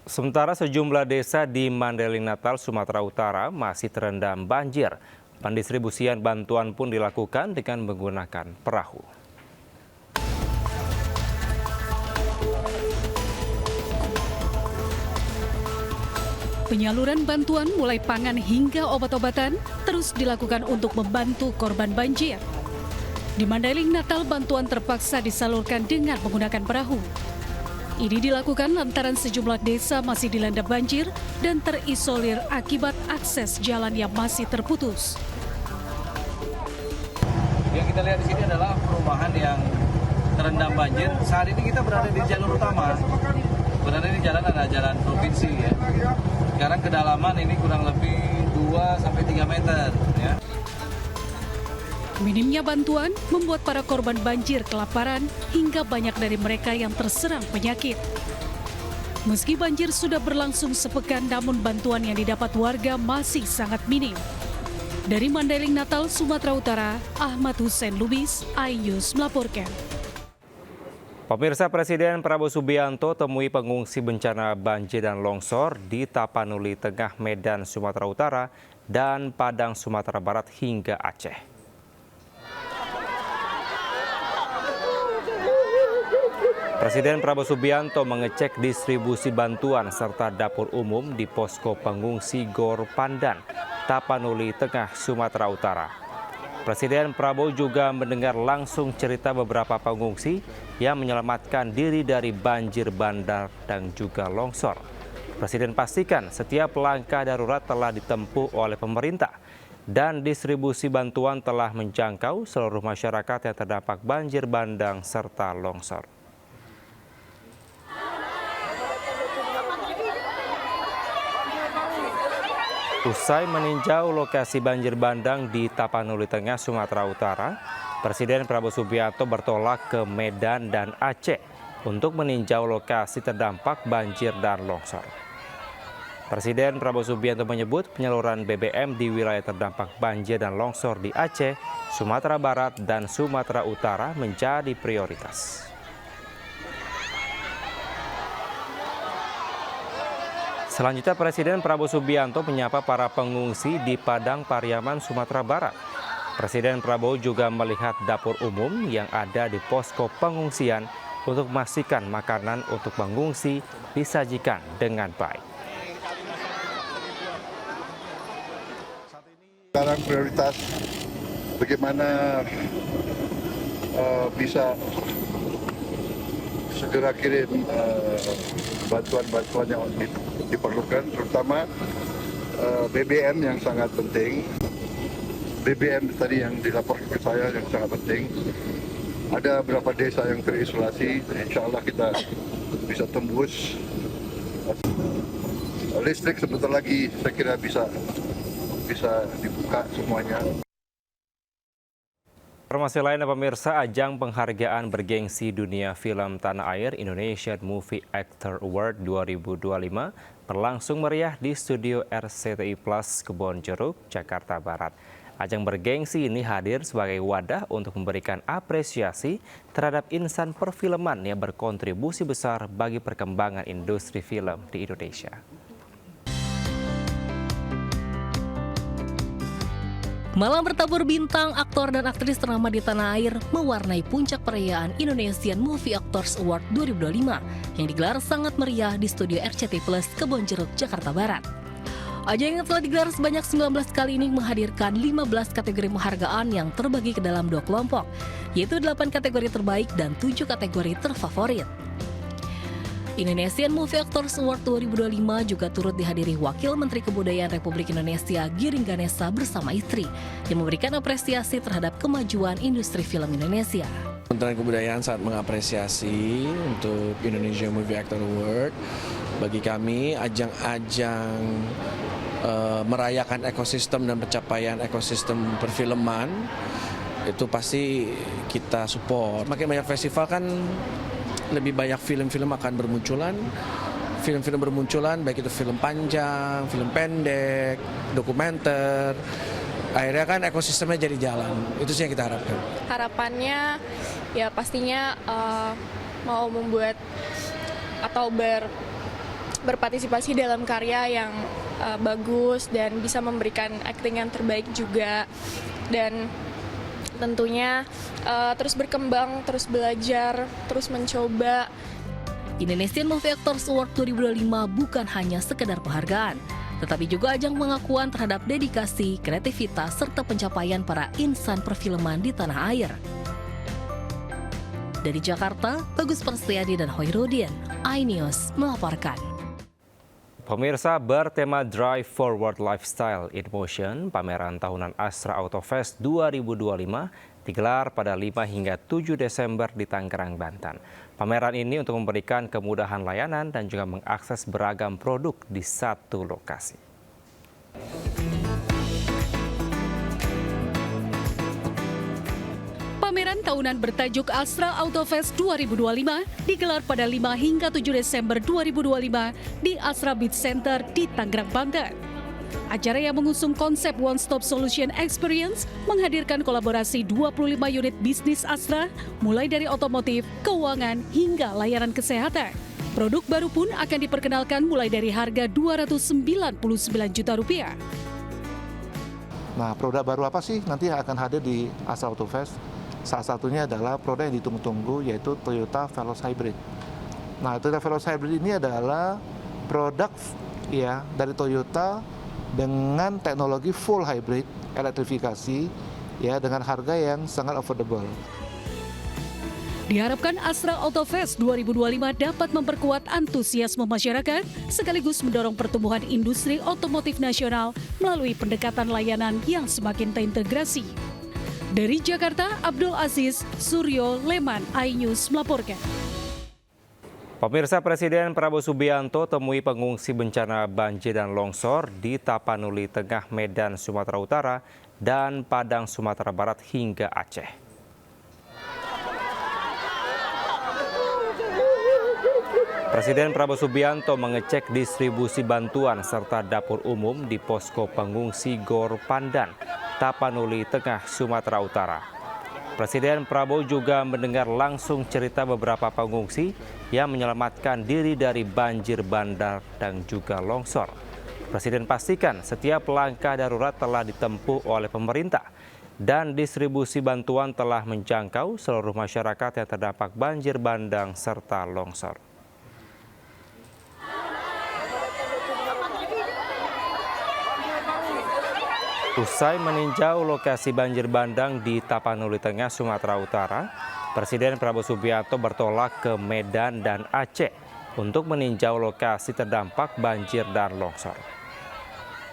Sementara sejumlah desa di Mandailing Natal, Sumatera Utara masih terendam banjir. Pendistribusian bantuan pun dilakukan dengan menggunakan perahu. Penyaluran bantuan mulai pangan hingga obat-obatan terus dilakukan untuk membantu korban banjir. Di Mandailing Natal, bantuan terpaksa disalurkan dengan menggunakan perahu. Ini dilakukan lantaran sejumlah desa masih dilanda banjir dan terisolir akibat akses jalan yang masih terputus. Yang kita lihat di sini adalah perumahan yang terendam banjir. Saat ini kita berada di jalur utama. Berada di jalan ada jalan provinsi ya. Sekarang kedalaman ini kurang lebih 2-3 meter ya. Minimnya bantuan membuat para korban banjir kelaparan hingga banyak dari mereka yang terserang penyakit. Meski banjir sudah berlangsung sepekan, namun bantuan yang didapat warga masih sangat minim. Dari Mandailing Natal, Sumatera Utara, Ahmad Hussein Lubis, iNews melaporkan. Pemirsa, Presiden Prabowo Subianto temui pengungsi bencana banjir dan longsor di Tapanuli Tengah, Medan, Sumatera Utara, dan Padang, Sumatera Barat hingga Aceh. Presiden Prabowo Subianto mengecek distribusi bantuan serta dapur umum di posko pengungsi Gor Pandan, Tapanuli Tengah, Sumatera Utara. Presiden Prabowo juga mendengar langsung cerita beberapa pengungsi yang menyelamatkan diri dari banjir bandang dan juga longsor. Presiden pastikan setiap langkah darurat telah ditempuh oleh pemerintah dan distribusi bantuan telah menjangkau seluruh masyarakat yang terdampak banjir bandang serta longsor. Usai meninjau lokasi banjir bandang di Tapanuli Tengah, Sumatera Utara, Presiden Prabowo Subianto bertolak ke Medan dan Aceh untuk meninjau lokasi terdampak banjir dan longsor. Presiden Prabowo Subianto menyebut penyaluran BBM di wilayah terdampak banjir dan longsor di Aceh, Sumatera Barat, dan Sumatera Utara menjadi prioritas. Selanjutnya, Presiden Prabowo Subianto menyapa para pengungsi di Padang Pariaman, Sumatera Barat. Presiden Prabowo juga melihat dapur umum yang ada di posko pengungsian untuk memastikan makanan untuk pengungsi disajikan dengan baik. Sekarang prioritas bagaimana bisa segera kirim bantuan-bantuan yang diperlukan, terutama BBM yang sangat penting. BBM tadi yang dilaporkan ke saya yang sangat penting. Ada beberapa desa yang terisolasi, insya Allah kita bisa tembus. Listrik sebentar lagi saya kira bisa dibuka semuanya. Informasi lainnya, pemirsa, ajang penghargaan bergengsi dunia film tanah air Indonesian Movie Actor Award 2025 berlangsung meriah di studio RCTI Plus Kebonjeruk, Jakarta Barat. Ajang bergengsi ini hadir sebagai wadah untuk memberikan apresiasi terhadap insan perfilman yang berkontribusi besar bagi perkembangan industri film di Indonesia. Malam bertabur bintang, aktor dan aktris ternama di tanah air mewarnai puncak perayaan Indonesian Movie Actors Award 2025 yang digelar sangat meriah di studio RCTI Plus Kebonjeruk, Jakarta Barat. Ajang yang telah digelar sebanyak 19 kali ini menghadirkan 15 kategori penghargaan yang terbagi ke dalam 2 kelompok, yaitu 8 kategori terbaik dan 7 kategori terfavorit. Indonesian Movie Actors Award 2025 juga turut dihadiri Wakil Menteri Kebudayaan Republik Indonesia Giring Ganesa bersama istri yang memberikan apresiasi terhadap kemajuan industri film Indonesia. Kementerian Kebudayaan sangat mengapresiasi untuk Indonesian Movie Actor Award. Bagi kami, ajang-ajang merayakan ekosistem dan pencapaian ekosistem perfilman itu pasti kita support. Makin banyak festival kan lebih banyak film-film akan bermunculan, baik itu film panjang, film pendek, dokumenter. Akhirnya kan ekosistemnya jadi jalan, itu sih yang kita harapkan. Harapannya ya pastinya mau membuat atau berpartisipasi dalam karya yang bagus dan bisa memberikan acting yang terbaik juga, dan tentunya terus berkembang, terus belajar, terus mencoba. Indonesian Movie Actors Award 2025 bukan hanya sekedar penghargaan, tetapi juga ajang pengakuan terhadap dedikasi, kreativitas, serta pencapaian para insan perfilman di tanah air. Dari Jakarta, Bagus Persiadi dan Hoirudin, iNews melaporkan. Pemirsa, bertema Drive Forward Lifestyle in Motion, pameran tahunan Astra Auto Fest 2025 digelar pada 5 hingga 7 Desember di Tangerang, Banten. Pameran ini untuk memberikan kemudahan layanan dan juga mengakses beragam produk di satu lokasi. Pameran tahunan bertajuk Astra Auto Fest 2025 digelar pada 5 hingga 7 Desember 2025 di Astra Beach Center di Tangerang, Banten. Acara yang mengusung konsep One Stop Solution Experience menghadirkan kolaborasi 25 unit bisnis Astra, mulai dari otomotif, keuangan, hingga layanan kesehatan. Produk baru pun akan diperkenalkan mulai dari harga Rp299 juta. Nah, produk baru apa sih nanti yang akan hadir di Astra Auto Fest? Salah satunya adalah produk yang ditunggu-tunggu, yaitu Toyota Veloz Hybrid. Nah, Toyota Veloz Hybrid ini adalah produk ya dari Toyota dengan teknologi full hybrid, elektrifikasi, ya dengan harga yang sangat affordable. Diharapkan Astra Auto Fest 2025 dapat memperkuat antusiasme masyarakat sekaligus mendorong pertumbuhan industri otomotif nasional melalui pendekatan layanan yang semakin terintegrasi. Dari Jakarta, Abdul Aziz, Suryo, Leman, iNews melaporkan. Pemirsa, Presiden Prabowo Subianto temui pengungsi bencana banjir dan longsor di Tapanuli Tengah, Medan, Sumatera Utara, dan Padang, Sumatera Barat hingga Aceh. Presiden Prabowo Subianto mengecek distribusi bantuan serta dapur umum di posko pengungsi Gor Pandan, Tapanuli Tengah, Sumatera Utara. Presiden Prabowo juga mendengar langsung cerita beberapa pengungsi yang menyelamatkan diri dari banjir bandang dan juga longsor. Presiden pastikan setiap langkah darurat telah ditempuh oleh pemerintah dan distribusi bantuan telah menjangkau seluruh masyarakat yang terdampak banjir bandang serta longsor. Usai meninjau lokasi banjir bandang di Tapanuli Tengah, Sumatera Utara, Presiden Prabowo Subianto bertolak ke Medan dan Aceh untuk meninjau lokasi terdampak banjir dan longsor.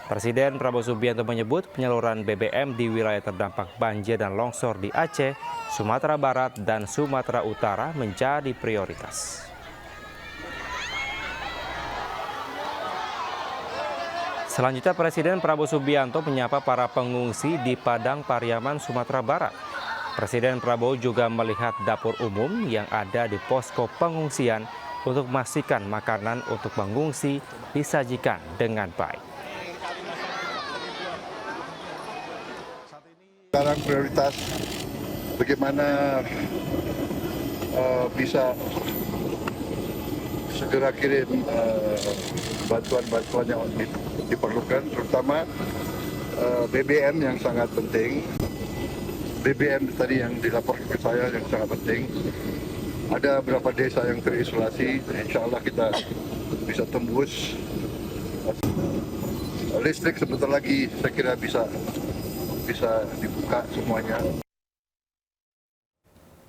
Presiden Prabowo Subianto menyebut penyaluran BBM di wilayah terdampak banjir dan longsor di Aceh, Sumatera Barat, dan Sumatera Utara menjadi prioritas. Selanjutnya, Presiden Prabowo Subianto menyapa para pengungsi di Padang Pariaman, Sumatera Barat. Presiden Prabowo juga melihat dapur umum yang ada di posko pengungsian untuk memastikan makanan untuk pengungsi disajikan dengan baik. Sekarang prioritas bagaimana bisa segera kirim bantuan-bantuan yang diperlukan, terutama BBM yang sangat penting. BBM tadi yang dilaporkan ke saya yang sangat penting. Ada beberapa desa yang terisolasi, insya Allah kita bisa tembus. Listrik sebentar lagi saya kira bisa dibuka semuanya.